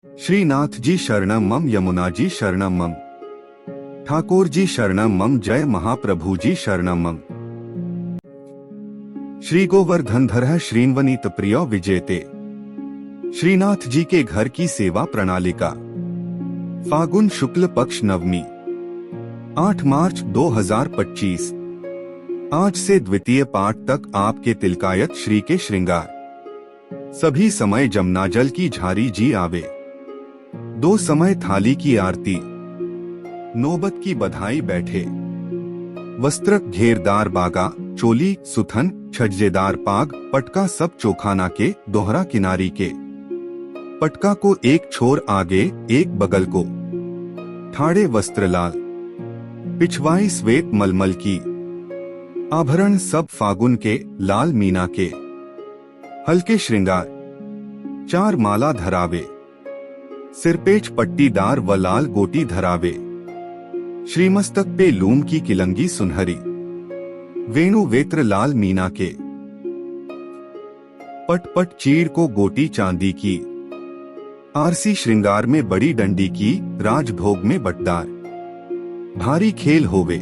श्रीनाथ जी शरणम मम, यमुना जी शरणम मम, ठाकुर जी शरणम मम, जय महाप्रभु जी शरणम मम। श्री गोवर्धन धर श्रीन्वनीत प्रिय विजेते। श्रीनाथ जी के घर की सेवा प्रणालिका। फागुन शुक्ल पक्ष नवमी, 8 मार्च 2025। आज से द्वितीय पाठ तक आपके तिलकायत श्री के श्रृंगार। सभी समय जमुनाजल की झारी जी आवे, 2 समय थाली की आरती, नौबत की बधाई बैठे। वस्त्र घेरदार बागा, चोली सुथन छज्जेदार पाग, पटका सब चौखाना के, दोहरा किनारी के। पटका को एक छोर आगे एक बगल को, ठाड़े वस्त्र लाल, पिछवाई श्वेत मलमल की। आभरण सब फागुन के, लाल मीना के। हल्के श्रृंगार, 4 माला धरावे, सिरपेच पट्टीदार व लाल गोटी धरावे। श्रीमस्तक पे लूम की किलंगी सुनहरी, वेणु वेत्र लाल मीना के। पट पट चीड़ को गोटी चांदी की, आरसी श्रृंगार में बड़ी डंडी की, राजभोग में बटदार। भारी खेल होवे,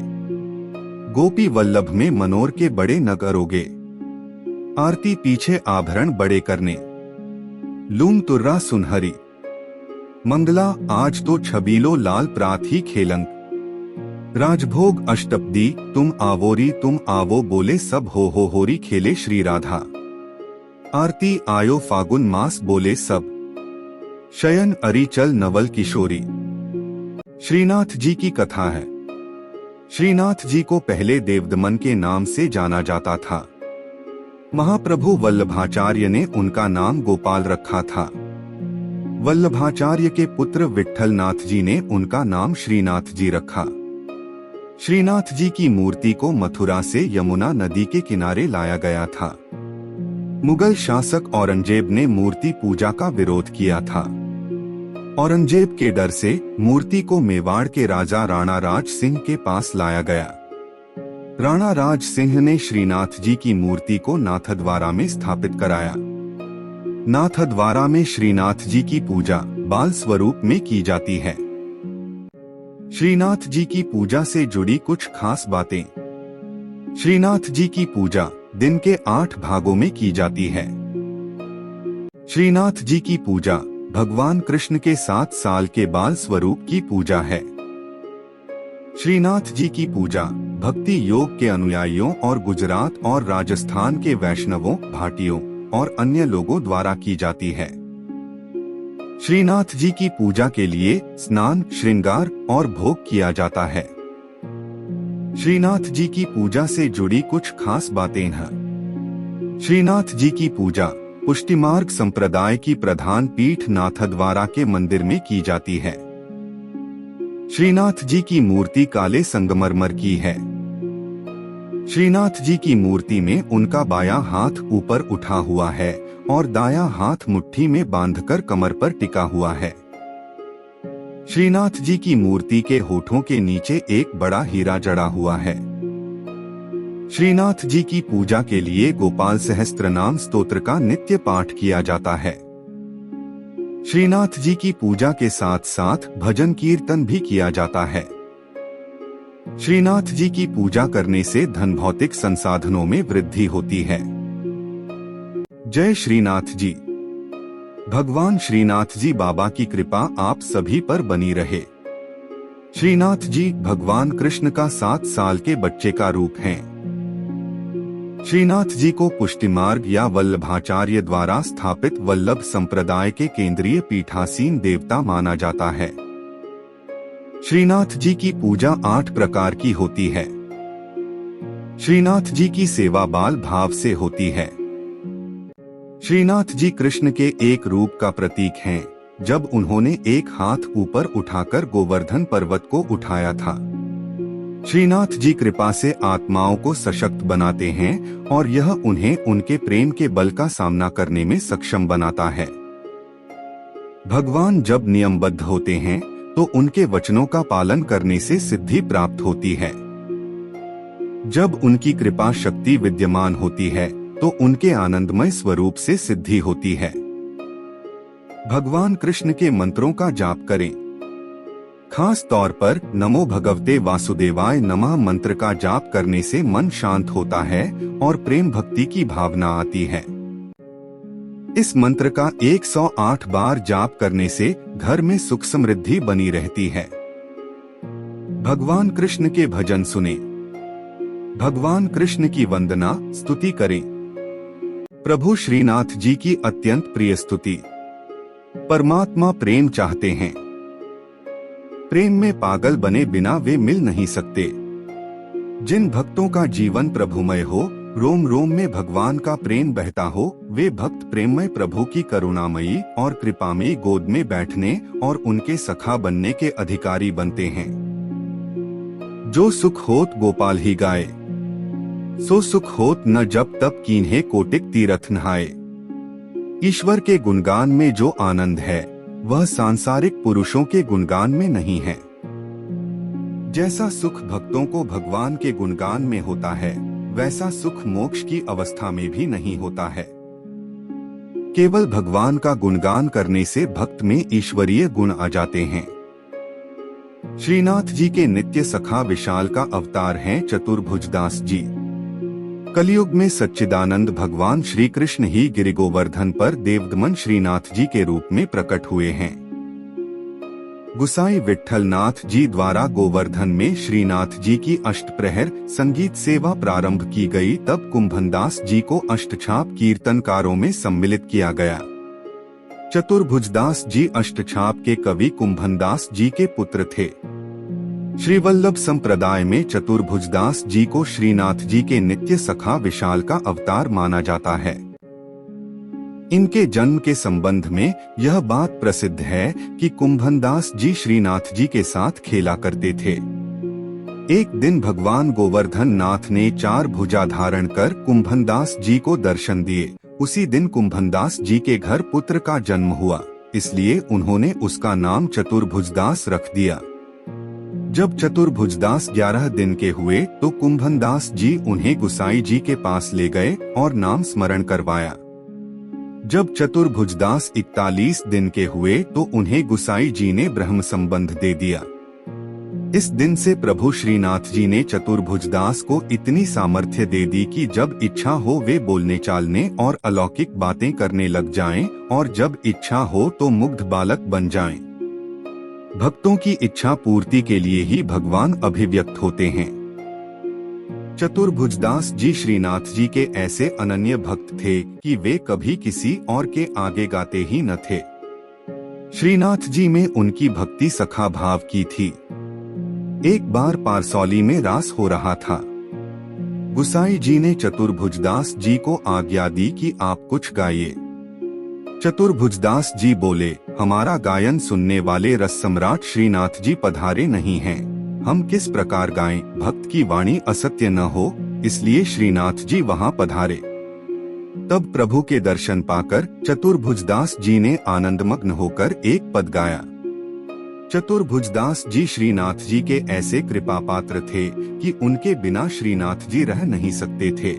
गोपी वल्लभ में मनोर के बड़े नग अरोगे। आरती पीछे आभरण बड़े करने, लूम तुर्रा सुनहरी। मंगला आज तो छबीलो लाल प्रात ही खेलंग। राजभोग अष्टपदी, तुम आवो बोले सब हो होरी खेले श्री राधा। आरती आयो फागुन मास बोले सब, शयन अरिचल नवल किशोरी। श्रीनाथ जी की कथा है। श्रीनाथ जी को पहले देवदमन के नाम से जाना जाता था। महाप्रभु वल्लभाचार्य ने उनका नाम गोपाल रखा था। वल्लभाचार्य के पुत्र विट्ठलनाथ जी ने उनका नाम श्रीनाथ जी रखा। श्रीनाथ जी की मूर्ति को मथुरा से यमुना नदी के किनारे लाया गया था। मुगल शासक औरंगजेब ने मूर्ति पूजा का विरोध किया था। औरंगजेब के डर से मूर्ति को मेवाड़ के राजा राणा राज सिंह के पास लाया गया। राणा राज सिंह ने श्रीनाथ जी की मूर्ति को नाथद्वारा में स्थापित कराया। नाथद्वारा में श्रीनाथ जी की पूजा बाल स्वरूप में की जाती है। श्रीनाथ जी की पूजा से जुड़ी कुछ खास बातें। श्रीनाथ जी की पूजा दिन के 8 भागों में की जाती है। श्रीनाथ जी की पूजा भगवान कृष्ण के 7 साल के बाल स्वरूप की पूजा है। श्रीनाथ जी की पूजा भक्ति योग के अनुयायियों और गुजरात और राजस्थान के वैष्णवों, भाटियों और अन्य लोगों द्वारा की जाती है। श्रीनाथ जी की पूजा के लिए स्नान, श्रृंगार और भोग किया जाता है। श्रीनाथ जी की पूजा से जुड़ी कुछ खास बातें हैं। श्रीनाथ जी की पूजा पुष्टिमार्ग संप्रदाय की प्रधान पीठ नाथद्वारा के मंदिर में की जाती है। श्रीनाथ जी की मूर्ति काले संगमरमर की है। श्रीनाथ जी की मूर्ति में उनका बायां हाथ ऊपर उठा हुआ है और दायां हाथ मुट्ठी में बांधकर कमर पर टिका हुआ है। श्रीनाथ जी की मूर्ति के होठों के नीचे एक बड़ा हीरा जड़ा हुआ है। श्रीनाथ जी की पूजा के लिए गोपाल सहस्त्रनाम स्तोत्र का नित्य पाठ किया जाता है। श्रीनाथ जी की पूजा के साथ साथ भजन कीर्तन भी किया जाता है। श्रीनाथ जी की पूजा करने से धन भौतिक संसाधनों में वृद्धि होती है। जय श्रीनाथ जी। भगवान श्रीनाथ जी बाबा की कृपा आप सभी पर बनी रहे। श्रीनाथ जी भगवान कृष्ण का 7 साल के बच्चे का रूप हैं। श्रीनाथ जी को पुष्टिमार्ग या वल्लभाचार्य द्वारा स्थापित वल्लभ संप्रदाय के केंद्रीय पीठासीन देवता माना जाता है। श्रीनाथ जी की पूजा 8 प्रकार की होती है। श्रीनाथ जी की सेवा बाल भाव से होती है। श्रीनाथ जी कृष्ण के एक रूप का प्रतीक हैं, जब उन्होंने एक हाथ ऊपर उठाकर गोवर्धन पर्वत को उठाया था। श्रीनाथ जी कृपा से आत्माओं को सशक्त बनाते हैं और यह उन्हें उनके प्रेम के बल का सामना करने में सक्षम बनाता है। भगवान जब नियमबद्ध होते हैं तो उनके वचनों का पालन करने से सिद्धि प्राप्त होती है। जब उनकी कृपा शक्ति विद्यमान होती है तो उनके आनंदमय स्वरूप से सिद्धि होती है। भगवान कृष्ण के मंत्रों का जाप करें। खास तौर पर नमो भगवते वासुदेवाय नमः मंत्र का जाप करने से मन शांत होता है और प्रेम भक्ति की भावना आती है। इस मंत्र का 108 बार जाप करने से घर में सुख समृद्धि बनी रहती है। भगवान कृष्ण के भजन सुने। भगवान कृष्ण की वंदना स्तुति करें। प्रभु श्रीनाथ जी की अत्यंत प्रिय स्तुति। परमात्मा प्रेम चाहते हैं। प्रेम में पागल बने बिना वे मिल नहीं सकते। जिन भक्तों का जीवन प्रभुमय हो, रोम रोम में भगवान का प्रेम बहता हो, वे भक्त प्रेममय प्रभु की करुणामयी और कृपामयी गोद में बैठने और उनके सखा बनने के अधिकारी बनते हैं। जो सुख होत गोपाल ही गाए, सो सुख होत न जब तब कीन्हे कोटिक तीरथ नहाए। ईश्वर के गुणगान में जो आनंद है वह सांसारिक पुरुषों के गुणगान में नहीं है। जैसा सुख भक्तों को भगवान के गुणगान में होता है, वैसा सुख मोक्ष की अवस्था में भी नहीं होता है। केवल भगवान का गुणगान करने से भक्त में ईश्वरीय गुण आ जाते हैं। श्रीनाथ जी के नित्य सखा विशाल का अवतार हैं चतुर्भुजदास जी। कलयुग में सच्चिदानंद भगवान श्री कृष्ण ही गिरि गोवर्धन पर देवदमन श्रीनाथ जी के रूप में प्रकट हुए हैं। गुसाई विट्ठल नाथ जी द्वारा गोवर्धन में श्रीनाथ जी की अष्टप्रहर संगीत सेवा प्रारंभ की गई, तब कुंभनदास जी को अष्टछाप कीर्तनकारों में सम्मिलित किया गया। चतुर्भुजदास जी अष्टछाप के कवि कुंभनदास जी के पुत्र थे। श्री वल्लभ संप्रदाय में चतुर्भुजदास जी को श्रीनाथ जी के नित्य सखा विशाल का अवतार माना जाता है। इनके जन्म के संबंध में यह बात प्रसिद्ध है कि कुंभनदास जी श्रीनाथ जी के साथ खेला करते थे। एक दिन भगवान गोवर्धन नाथ ने 4 भुजा धारण कर कुंभनदास जी को दर्शन दिए। उसी दिन कुंभनदास जी के घर पुत्र का जन्म हुआ, इसलिए उन्होंने उसका नाम चतुर्भुजदास रख दिया। जब चतुर्भुजदास 11 दिन के हुए तो कुंभनदास जी उन्हें गुसाई जी के पास ले गए और नाम स्मरण करवाया। जब चतुर्भुजदास 41 दिन के हुए तो उन्हें गुसाई जी ने ब्रह्म संबंध दे दिया। इस दिन से प्रभु श्रीनाथ जी ने चतुर्भुजदास को इतनी सामर्थ्य दे दी कि जब इच्छा हो वे बोलने चालने और अलौकिक बातें करने लग जाएं, और जब इच्छा हो तो मुग्ध बालक बन जाएं। भक्तों की इच्छा पूर्ति के लिए ही भगवान अभिव्यक्त होते हैं। चतुर्भुजदास जी श्रीनाथ जी के ऐसे अनन्य भक्त थे कि वे कभी किसी और के आगे गाते ही न थे। श्रीनाथ जी में उनकी भक्ति सखा भाव की थी। एक बार पारसौली में रास हो रहा था। गुसाई जी ने चतुर्भुजदास जी को आज्ञा दी कि आप कुछ गाइए। चतुर्भुजदास जी बोले, हमारा गायन सुनने वाले रस सम्राट श्रीनाथ जी पधारे नहीं हैं, हम किस प्रकार गाएं, भक्त की वाणी असत्य न हो, इसलिए श्रीनाथ जी वहां पधारे। तब प्रभु के दर्शन पाकर चतुर्भुजदास जी ने आनंदमग्न होकर एक पद गाया। चतुर्भुजदास जी श्रीनाथ जी के ऐसे कृपा पात्र थे कि उनके बिना श्रीनाथ जी रह नहीं सकते थे।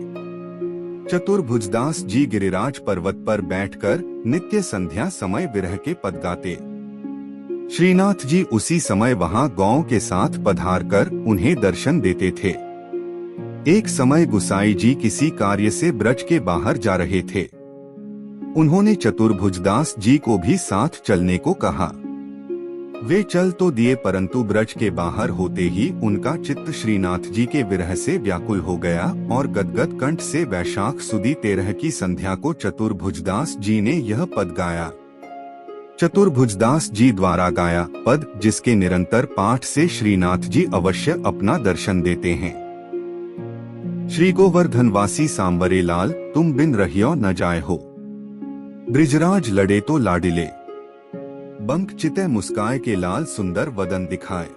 चतुर्भुजदास जी गिरिराज पर्वत पर बैठकर नित्य संध्या समय विरह के पद गाते। श्रीनाथ जी उसी समय वहां गौओं के साथ पधार कर उन्हें दर्शन देते थे। एक समय गुसाई जी किसी कार्य से ब्रज के बाहर जा रहे थे। उन्होंने चतुर्भुजदास जी को भी साथ चलने को कहा। वे चल तो दिए, परंतु ब्रज के बाहर होते ही उनका चित्त श्रीनाथ जी के विरह से व्याकुल हो गया और गदगद कंठ से वैशाख सुदी 13 की संध्या को चतुर्भुजदास जी ने यह पद गाया। चतुर्भुजदास जी द्वारा गाया पद, जिसके निरंतर पाठ से श्रीनाथ जी अवश्य अपना दर्शन देते हैं। श्री गोवर्धन वासी सांवरे लाल, तुम बिन रहियो न जाए हो। ब्रिजराज लड़े तो लाडिले, बंक चिते मुस्काए के लाल सुंदर वदन दिखाए।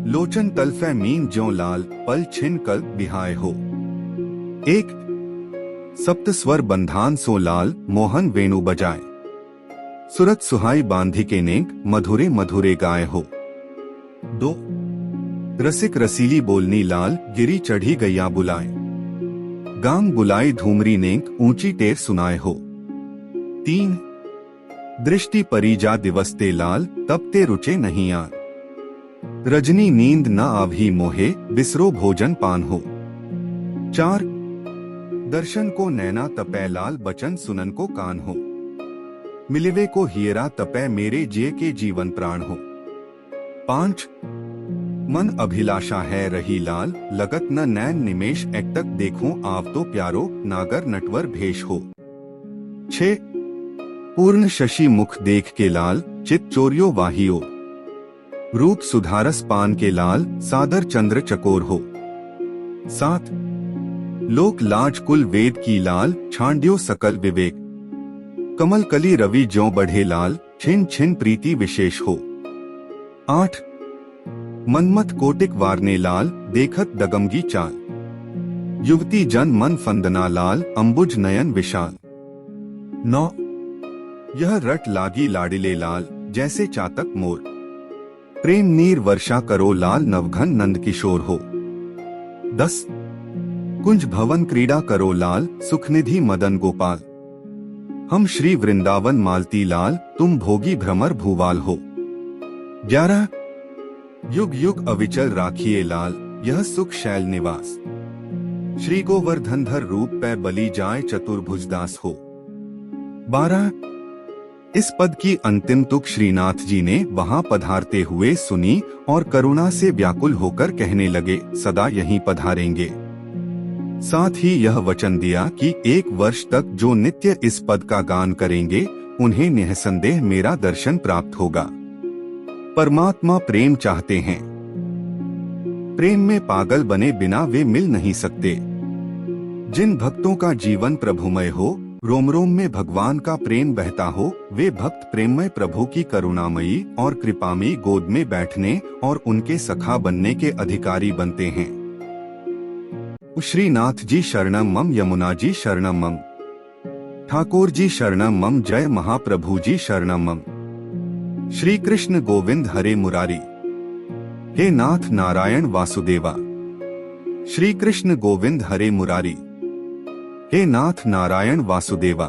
लोचन तलफे मीन ज्यों लाल, पल छिन कल्प बिहाय हो। एक सप्त स्वर बंधान सो लाल, मोहन वेणु बजाए। सुरत सुहाई बांधी के नेक, मधुरे मधुरे गाय हो। 2 रसिक रसीली बोलनी लाल, गिरी चढ़ी गैया बुलाए। गांग बुलाई धूमरी नेक, ऊंची टेर सुनाए हो। 3 दृष्टि परिजा दिवसते लाल, तब ते रुचे नहीं आन। रजनी नींद न आवही मोहे, बिसरो भोजन पान हो। 4 दर्शन को नैना तपै लाल, बचन सुनन को कान हो। मिलिवे को हियरा तपै, मेरे जिय के जीवन प्राण हो। 5 मन अभिलाषा है रही लाल, लगत न नैन निमेश, एकटक देखूं आव तो प्यारो, नागर नटवर भेष हो। 6 पूर्ण शशि मुख देख के लाल, चित चोरियो वाहियो। रूप सुधारस पान के लाल, सादर चंद्र चकोर हो। 7 लोक लाज कुल वेद की लाल, छांड्यो सकल विवेक। कमल कली रवि ज्यों बढ़े लाल, छिन छिन प्रीति विशेष हो। 8 मनमत कोटिक वारने लाल, देखत दगमगी चाल। युवती जन मन फंदना लाल, अंबुज नयन विशाल। 9 यह रट लागी लाडिले लाल, जैसे चातक मोर। प्रेम नीर वर्षा करो लाल, नवघन नंद किशोर हो। 10 कुंज भवन क्रीड़ा करो लाल, सुखनिधि मदन गोपाल। हम श्री वृंदावन मालती लाल, तुम भोगी भ्रमर भूवाल हो। 11 युग युग अविचल राखिए लाल, यह सुख शैल निवास। श्री गोवर्धनधर रूप पे बली जाए, चतुर्भुजदास हो। 12 इस पद की अंतिम तुक श्रीनाथ जी ने वहां पधारते हुए सुनी और करुणा से व्याकुल होकर कहने लगे, सदा यहीं पधारेंगे। साथ ही यह वचन दिया कि 1 वर्ष तक जो नित्य इस पद का गान करेंगे, उन्हें निःसंदेह मेरा दर्शन प्राप्त होगा। परमात्मा प्रेम चाहते हैं। प्रेम में पागल बने बिना वे मिल नहीं सकते। जिन भक्तों का जीवन प्रभुमय हो, रोम रोम में भगवान का प्रेम बहता हो, वे भक्त प्रेममय प्रभु की करुणामयी और कृपामयी गोद में बैठने और उनके सखा बनने के अधिकारी बनते हैं। श्रीनाथ जी शरणम मम, यमुना जी शरणम मम, ठाकुर जी शरणम मम, जय महाप्रभु जी शरणम मम। श्री कृष्ण गोविंद हरे मुरारी, हे नाथ नारायण वासुदेवा। श्री कृष्ण गोविंद हरे मुरारी, हे नाथ नारायण वासुदेवा।